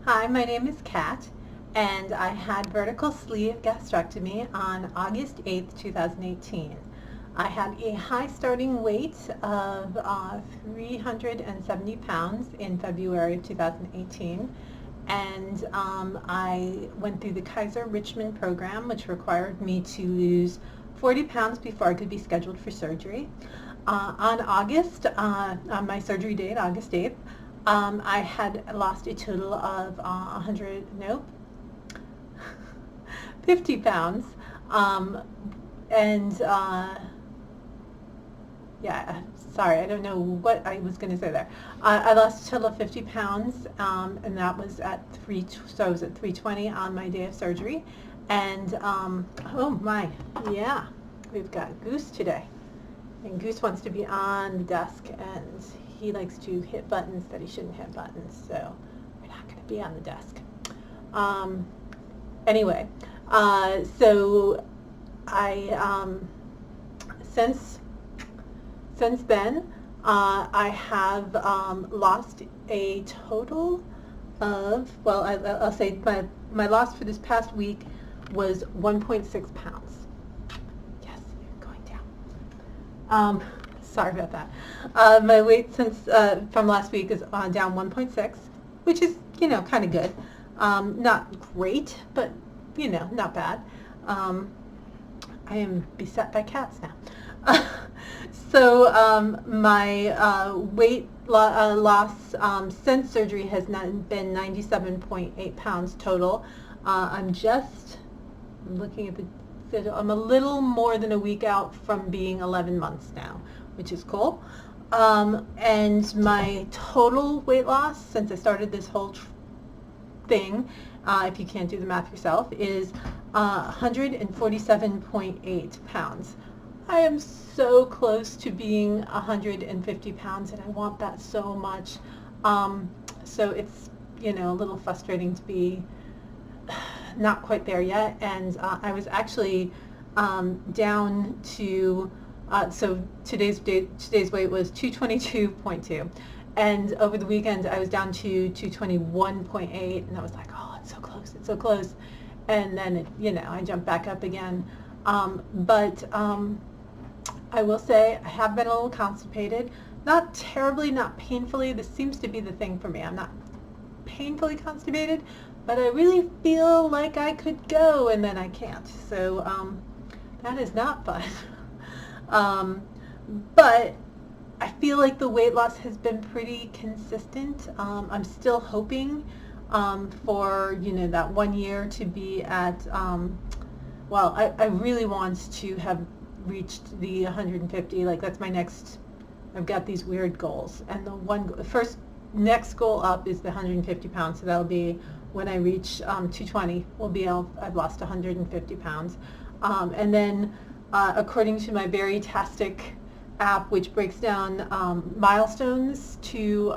Hi, my name is Kat, and I had vertical sleeve gastrectomy on August 8th, 2018. I had a high starting weight of 370 pounds in February of 2018, and I went through the Kaiser Richmond program, which required me to lose 40 pounds before I could be scheduled for surgery. On my surgery date, August 8th, I had lost a total of 50 pounds. And yeah, sorry, I don't know what I was going to say there. I lost a total of 50 pounds, and that was at so I was at 320 on my day of surgery. And oh my, yeah, we've got Goose today. And Goose wants to be on the desk, and he likes to hit buttons that he shouldn't hit buttons, so we're not going to be on the desk. Anyway, so I, since then, I have lost a total of, well, I'll say my loss for this past week was 1.6 pounds. Sorry about that. My weight since from last week is down 1.6, which is, kind of good. Not great, but, not bad. I am beset by cats now. So my weight loss since surgery has been 97.8 pounds total. I'm just looking at the I'm a little more than a week out from being 11 months now, which is cool. And my total weight loss since I started this whole thing, if you can't do the math yourself, is 147.8 pounds. I am so close to being 150 pounds, and I want that so much. So it's, a little frustrating to be not quite there yet, and I was actually down to so today's weight was 222.2, and over the weekend I was down to 221.8, and I was like, oh, it's so close, and then I jumped back up again. But I will say I have been a little constipated, not terribly, not painfully. This seems to be the thing for me. I'm not painfully constipated, but I really feel like I could go, and then I can't. So that is not fun. But I feel like the weight loss has been pretty consistent. I'm still hoping for that 1 year to be at, well, I really want to have reached the 150. Like, that's my next, I've got these weird goals. And the next goal up is the 150 pounds. So that'll be when I reach 220, I've lost 150 pounds. And then according to my Verytastic app, which breaks down milestones to,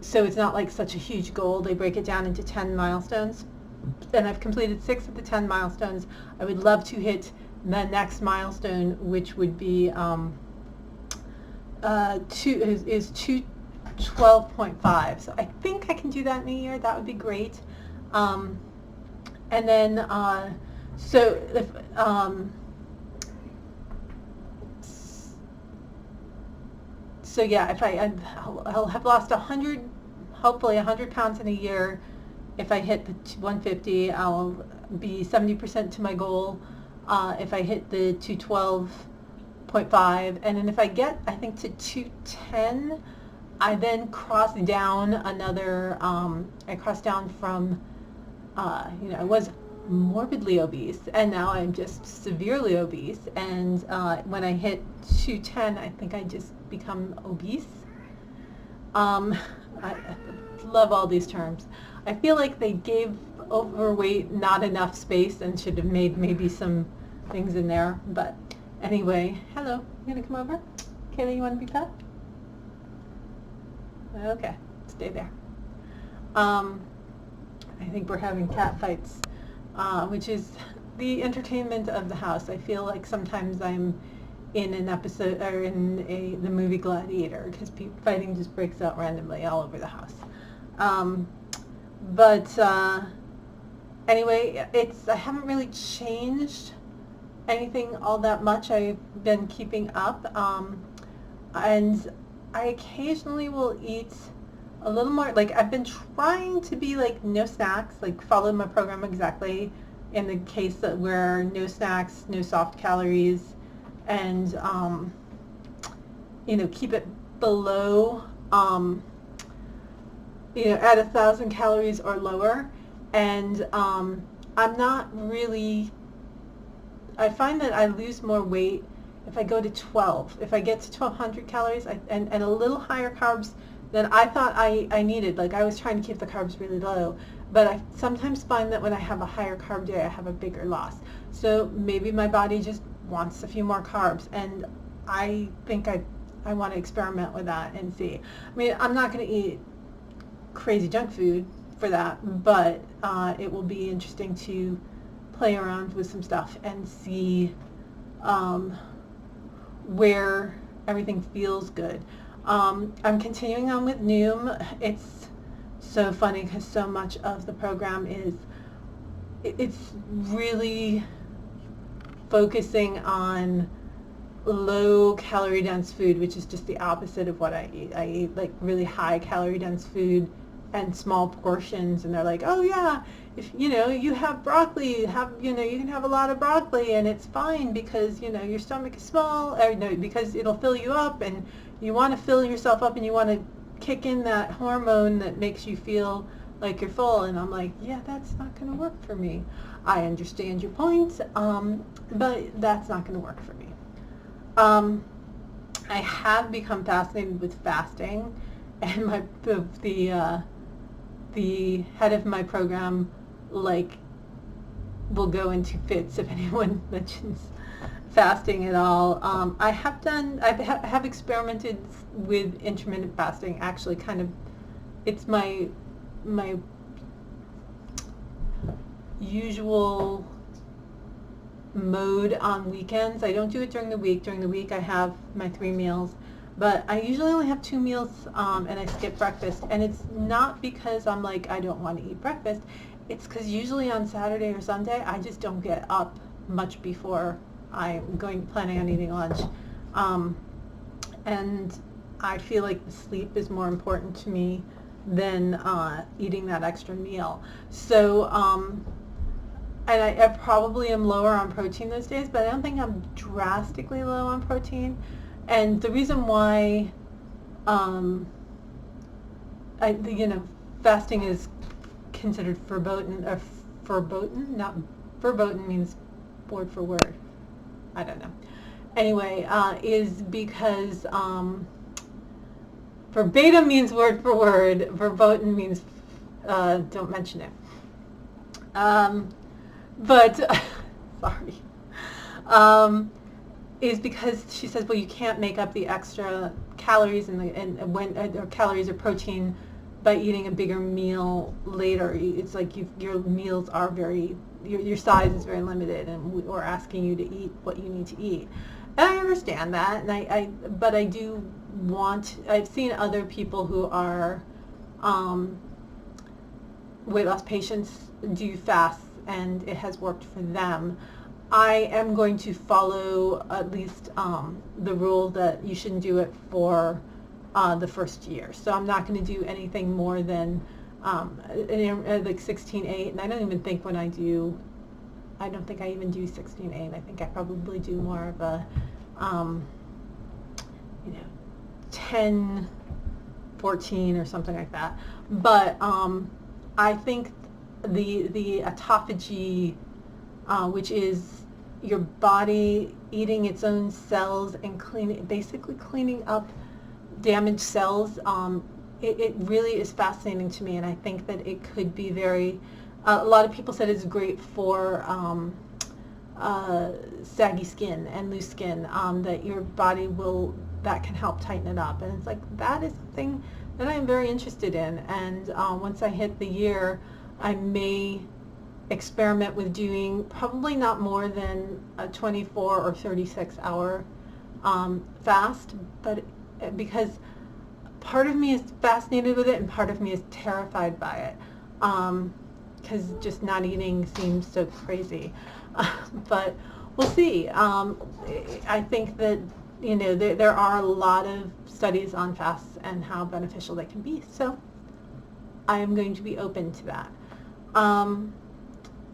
so it's not like such a huge goal. They break it down into 10 milestones. And I've completed 6 of the 10 milestones. I would love to hit the next milestone, which would be 212.5. So I think I can do that in a year. That would be great. And then so if so yeah, if I'll have lost 100, hopefully 100 pounds in a year. If I hit the 150, I'll be 70% to my goal. If I hit the 212.5, and then if I get, I think, to 210, I then cross down another, I cross down from, I was morbidly obese, and now I'm just severely obese, and when I hit 210, I think I just become obese. I love all these terms. I feel like they gave overweight not enough space and should have made maybe some things in there, but anyway, hello, you gonna come over? Kayla, you want to be pet? Okay, stay there. I think we're having cat fights, which is the entertainment of the house. I feel like sometimes I'm in an episode or in the movie Gladiator, because fighting just breaks out randomly all over the house. But anyway, I haven't really changed anything all that much. I've been keeping up, and I occasionally will eat a little more. Like, I've been trying to be like no snacks, like follow my program exactly in the case that where no snacks, no soft calories, and keep it below at 1,000 calories or lower. And I'm not really, I find that I lose more weight if I go to 12. If I get to 1,200 calories and a little higher carbs than I thought I needed. Like, I was trying to keep the carbs really low, but I sometimes find that when I have a higher carb day, I have a bigger loss. So maybe my body just wants a few more carbs, and I think I want to experiment with that and see. I mean, I'm not going to eat crazy junk food for that, but it will be interesting to play around with some stuff and see where everything feels good. I'm continuing on with Noom. It's so funny because so much of the program it's really focusing on low calorie dense food, which is just the opposite of what I eat. I eat like really high calorie dense food and small portions, and they're like, oh yeah, if you have broccoli, you can have a lot of broccoli and it's fine because your stomach is small, or no, because it'll fill you up, and you want to fill yourself up and you want to kick in that hormone that makes you feel like you're full. And I'm like, yeah, that's not going to work for me. I understand your point, but that's not going to work for me. I have become fascinated with fasting, and the head of my program will go into fits if anyone mentions fasting at all. I have experimented with intermittent fasting. Actually, kind of, it's my usual mode on weekends. I don't do it during the week. During the week, I have my 3 meals. But I usually only have 2 meals, and I skip breakfast. And it's not because I'm like, I don't want to eat breakfast. It's because usually on Saturday or Sunday, I just don't get up much before I'm planning on eating lunch. And I feel like the sleep is more important to me than eating that extra meal. So, and I probably am lower on protein those days, but I don't think I'm drastically low on protein. And the reason why fasting is considered verboten, not verboten means word for word. I don't know. Anyway, is because verbatim means word for word. Verboten means don't mention it. But sorry. Is because she says, well, you can't make up the extra calories or calories or protein by eating a bigger meal later. It's like your meals are your size is very limited, and we're asking you to eat what you need to eat. And I understand that, and but I do I've seen other people who are weight loss patients do fasts, and it has worked for them. I am going to follow at least the rule that you shouldn't do it for the first year. So I'm not going to do anything more than like 16/8, and I don't even think I don't think I even do 16/8. I think I probably do more of a 10/14 or something like that. But I think the autophagy, which is your body eating its own cells and basically cleaning up damaged cells, it really is fascinating to me, and I think that it could be a lot of people said it's great for saggy skin and loose skin, that your body that can help tighten it up. And it's like, that is something that I'm very interested in, and once I hit the year, I may experiment with doing probably not more than a 24 or 36 hour fast, but because part of me is fascinated with it and part of me is terrified by it. because just not eating seems so crazy. But we'll see. I think that, you know, there are a lot of studies on fasts and how beneficial they can be, so I am going to be open to that.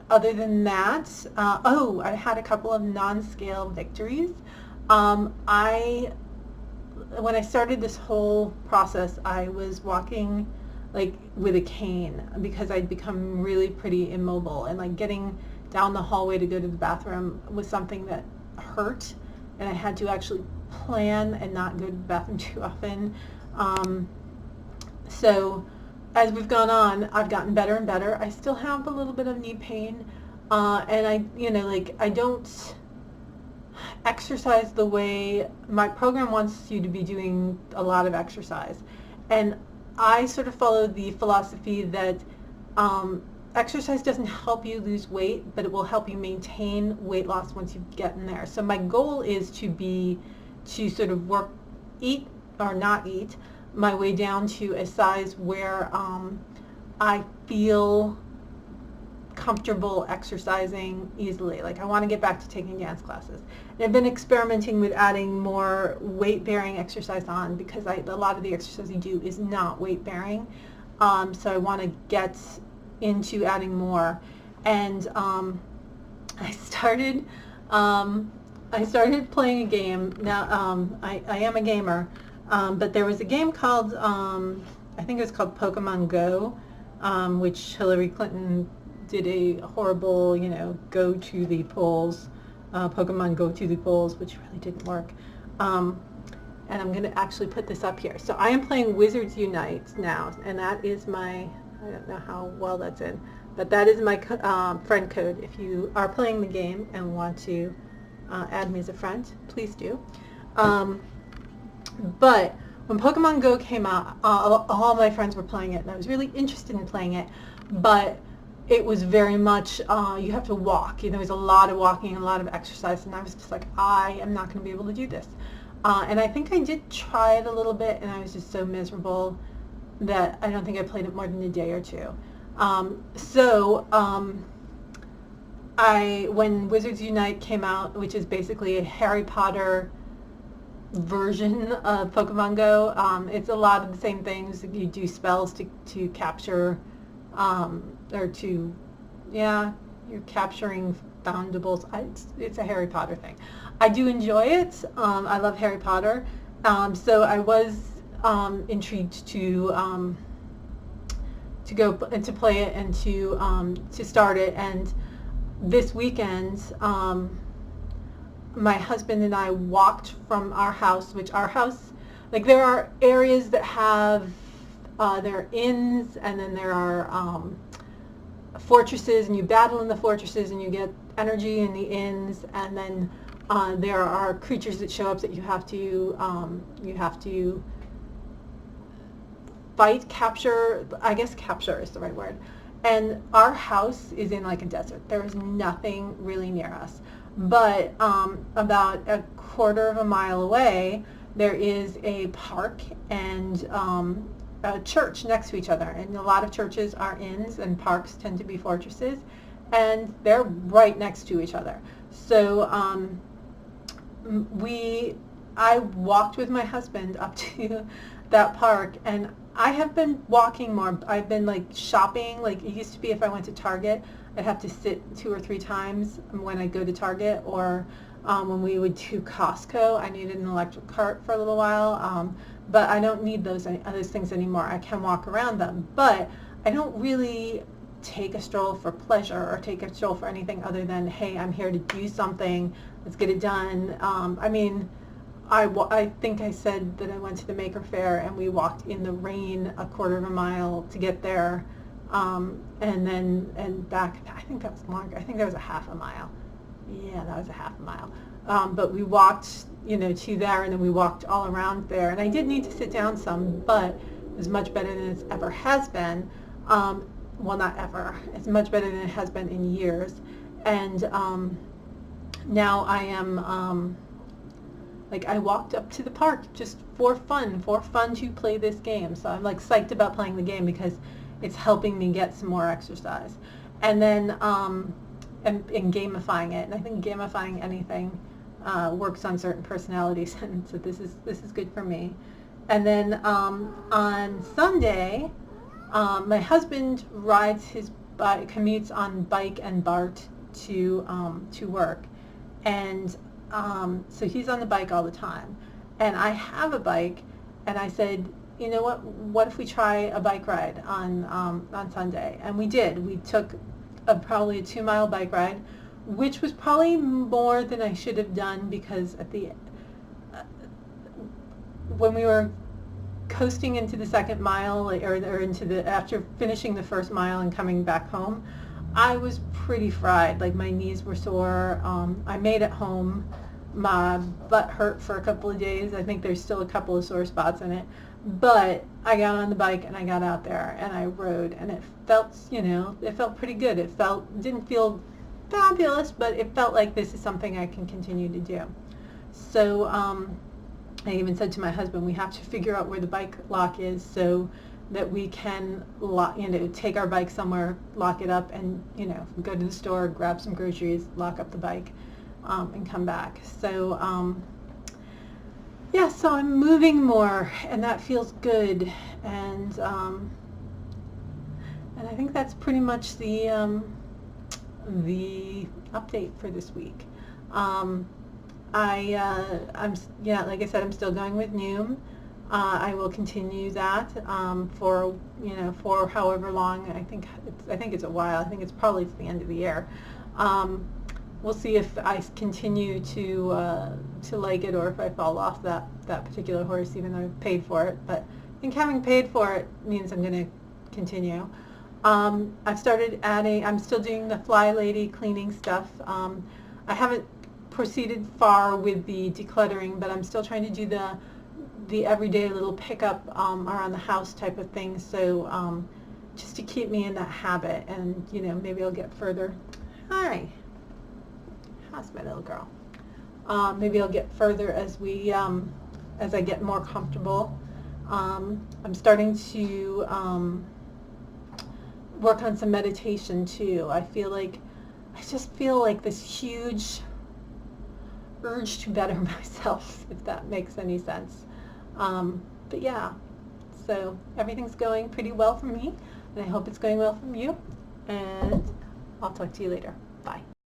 Other than that, I had a couple of non-scale victories. When I started this whole process, I was walking like with a cane because I'd become really pretty immobile, and like getting down the hallway to go to the bathroom was something that hurt, and I had to actually plan and not go to the bathroom too often. So as we've gone on, I've gotten better and better. I still have a little bit of knee pain, and I don't exercise the way my program wants you to be doing a lot of exercise. And I sort of follow the philosophy that exercise doesn't help you lose weight, but it will help you maintain weight loss once you get in there. So my goal is to sort of eat or not eat my way down to a size where I feel comfortable exercising easily. Like I want to get back to taking dance classes. And I've been experimenting with adding more weight-bearing exercise on because a lot of the exercise you do is not weight-bearing. So I want to get into adding more. And I started playing a game. Now I am a gamer, but there was a game called I think it was called Pokemon Go, which Hillary Clinton did a horrible, go to the polls, Pokemon Go to the polls, which really didn't work. And I'm going to actually put this up here. So I am playing Wizards Unite now, and that is my, I don't know how well that's in, but that is my friend code. If you are playing the game and want to add me as a friend, please do. But when Pokemon Go came out, all my friends were playing it, and I was really interested in playing it, but it was very much, you have to walk. There was a lot of walking and a lot of exercise, and I was just like, I am not going to be able to do this. And I think I did try it a little bit, and I was just so miserable that I don't think I played it more than a day or two. When Wizards Unite came out, which is basically a Harry Potter version of Pokemon Go, it's a lot of the same things. You do spells to capture, you're capturing foundables. It's a Harry Potter thing. I do enjoy it. I love Harry Potter. So I was intrigued to go and to play it and to start it. And this weekend, my husband and I walked from our house, like there are areas that have there are inns, and then there are fortresses, and you battle in the fortresses and you get energy in the inns, and then there are creatures that show up that you have to fight, capture. I guess capture is the right word. And our house is in like a desert. There is nothing really near us. But about a quarter of a mile away, there is a park and a church next to each other. And a lot of churches are inns, and parks tend to be fortresses, and they're right next to each other. So I walked with my husband up to that park, and I have been walking more. I've been like shopping. Like it used to be, if I went to Target, I'd have to sit 2 or 3 times when I go to Target, or when we would do Costco, I needed an electric cart for a little while. But I don't need those things anymore. I can walk around them, but I don't really take a stroll for pleasure or take a stroll for anything other than, hey, I'm here to do something. Let's get it done. I mean, I think I said that I went to the Maker Faire and we walked in the rain a quarter of a mile to get there, and back. I think that was longer. I think that was a half a mile. Yeah, that was a half a mile. But we walked, to there, and then we walked all around there. And I did need to sit down some, but it was much better than it ever has been. Well, not ever. It's much better than it has been in years. And now I am, I walked up to the park just for fun to play this game. So I'm like psyched about playing the game because it's helping me get some more exercise. And then and gamifying it. And I think gamifying anything works on certain personalities, and so this is good for me. And then on Sunday, my husband rides his bike, commutes on bike and BART to work, and so he's on the bike all the time. And I have a bike, and I said, you know what? What if we try a bike ride on Sunday? And we did. We took probably a 2-mile bike ride, which was probably more than I should have done, because at the when we were coasting into the second mile, or into the, after finishing the first mile and coming back home, I was pretty fried. Like, my knees were sore. I made it home. My butt hurt for a couple of days. I think there's still a couple of sore spots in it. But I got on the bike and I got out there and I rode, and it felt, it felt pretty good. Didn't feel fabulous, but it felt like this is something I can continue to do. So I even said to my husband, we have to figure out where the bike lock is so that we can take our bike somewhere, lock it up, and go to the store, grab some groceries, lock up the bike, and come back. So yeah, so I'm moving more, and that feels good. And I think that's pretty much the update for this week. I'm like I said, I'm still going with Noom. I will continue that for however long. I think it's a while. I think it's probably to the end of the year. We'll see if I continue to like it, or if I fall off that particular horse, even though I've paid for it. But I think having paid for it means I'm going to continue. I've started adding. I'm still doing the Fly Lady cleaning stuff. I haven't proceeded far with the decluttering, but I'm still trying to do the everyday little pickup around the house type of thing. So just to keep me in that habit, and maybe I'll get further. Hi. How's my little girl? Maybe I'll get further as I get more comfortable. I'm starting to work on some meditation too. I just feel like this huge urge to better myself, if that makes any sense. But yeah, so everything's going pretty well for me, and I hope it's going well for you. And I'll talk to you later.